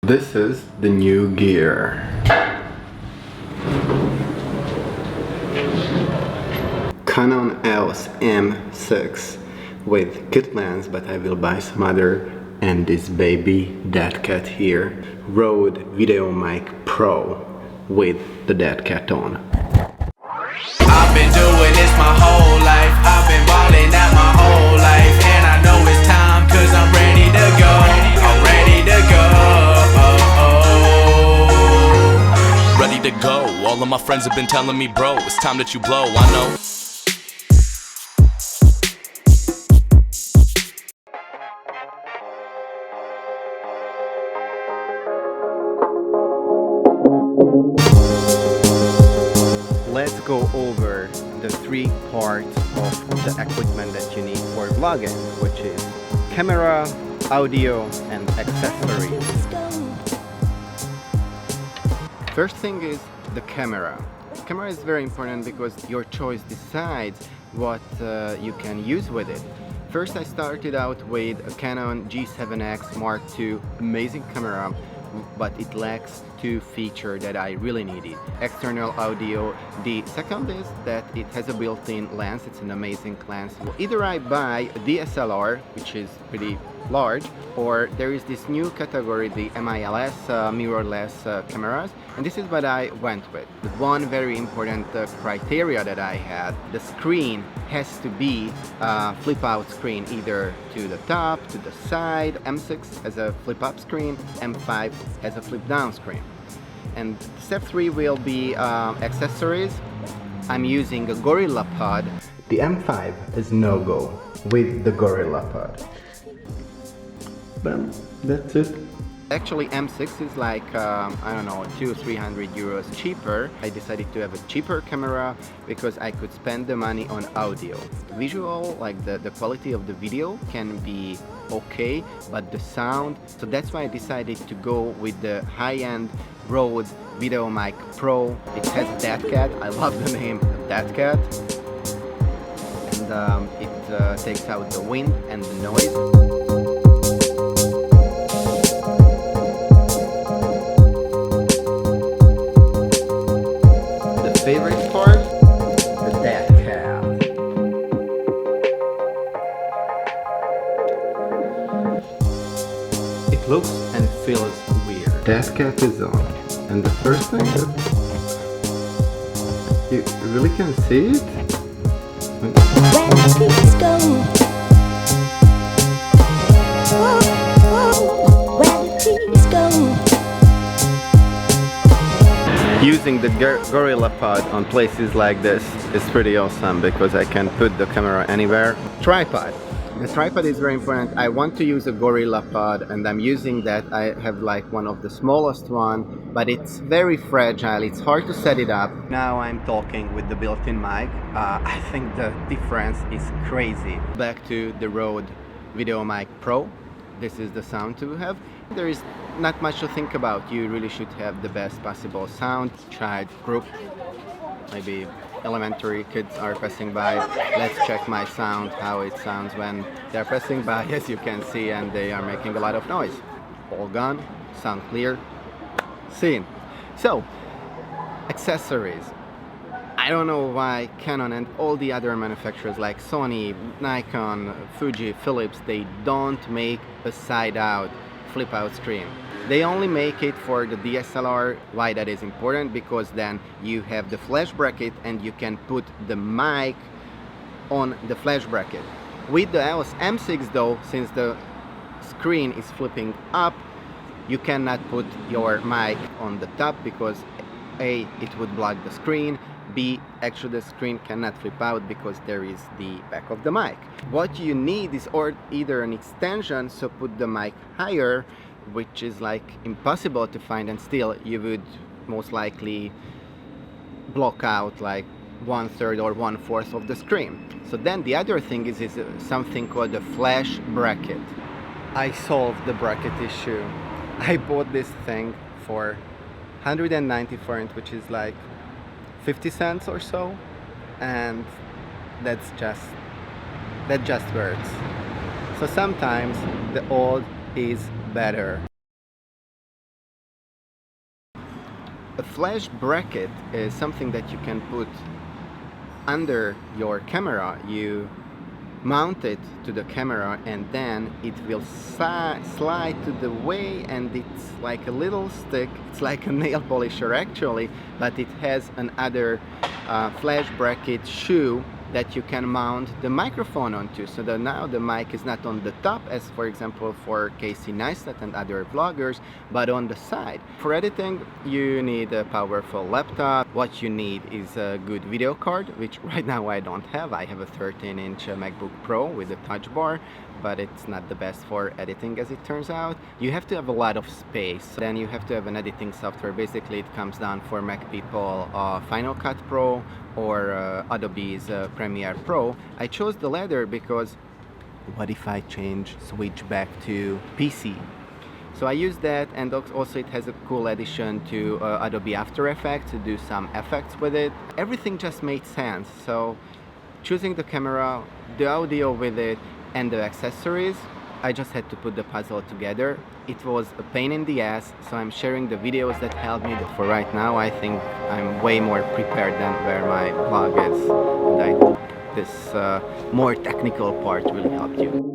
This is the new gear. Canon EOS M6 with kit lens, but I will buy some other, and this baby dead cat here. Rode VideoMic Pro with the dead cat on. I've been doing this my whole life. I've been balling out my whole life, and I know it's time, cause I'm ready to go. I'm ready to go. Ready to go. All of my friends have been telling me, bro, it's time that you blow. I know. Let's go over the three parts of the equipment that you need for vlogging, which is camera, audio, and accessories. First thing is the camera. The camera is very important because your choice decides what you can use with it. First, I started out with a Canon G7X Mark II, amazing camera, but it lacks two features that I really needed. External audio. The second is that it has a built-in lens. It's an amazing lens. Well, either I buy a DSLR, which is pretty large, or there is this new category, the MILS, mirrorless cameras, and this is what I went with. The one very important criteria that I had, the screen has to be a flip-out screen, either to the top, to the side. M6 has a flip-up screen, M5 has a flip-down screen. And step 3 will be accessories. I'm using a GorillaPod. The M5 is no-go with the GorillaPod. Bam, that's it. Actually, M6 is like, I don't know, 200-300 euros cheaper. I decided to have a cheaper camera because I could spend the money on audio. Visual, like the quality of the video can be okay, but the sound, so that's why I decided to go with the high-end Rode VideoMic Pro. It has that cat. I love the name that cat. And it takes out the wind and the noise. Favorite part? The dead cat. It looks and feels weird. Dead cat is on. And the first thing that you really can see it? Where the peaks go. Where the peaks go. Using the GorillaPod on places like this is pretty awesome because I can put the camera anywhere. Tripod. The tripod is very important. I want to use a GorillaPod and I'm using that. I have like one of the smallest one, but it's very fragile. It's hard to set it up. Now I'm talking with the built-in mic. I think the difference is crazy. Back to the Rode VideoMic Pro. This is the sound to have. There is not much to think about. You really should have the best possible sound. Child group, maybe elementary kids are passing by. Let's check my sound, how it sounds when they're passing by, as you can see, and they are making a lot of noise. All gone, sound clear, scene. So, accessories. I don't know why Canon and all the other manufacturers like Sony, Nikon, Fuji, Philips, they don't make a side-out flip-out screen. They only make it for the DSLR. Why that is important? Because then you have the flash bracket and you can put the mic on the flash bracket. With the EOS M6 though, since the screen is flipping up, you cannot put your mic on the top because A, it would block the screen, B, actually the screen cannot flip out because there is the back of the mic. What you need is either an extension, so put the mic higher, which is like impossible to find, and still you would most likely block out like 1/3 or 1/4 of the screen. So then the other thing is something called a flash bracket. I solved the bracket issue. I bought this thing for 190 forint, which is like 50 cents or so, and that just works. So sometimes the old is better. A flash bracket is something that you can put under your camera. You mount it to the camera and then it will slide to the way, and it's like a little stick. It's like a nail polisher actually, but it has another flash bracket shoe that you can mount the microphone onto, so that now the mic is not on the top as for example for Casey Neistat and other vloggers, but on the side. For editing you need a powerful laptop. What you need is a good video card, which right now I don't have. I have a 13-inch MacBook Pro with a touch bar, but it's not the best for editing as it turns out. You have to have a lot of space. Then you have to have an editing software. Basically it comes down for Mac people Final Cut Pro or Adobe's Premiere Pro. I chose the latter because what if I switch back to PC? So I use that, and also it has a cool addition to Adobe After Effects to do some effects with it. Everything just made sense. So choosing the camera, the audio with it, and the accessories, I just had to put the puzzle together. It was a pain in the ass, so I'm sharing the videos that helped me. For right now, I think I'm way more prepared than where my blog is, and I hope this more technical part will help you.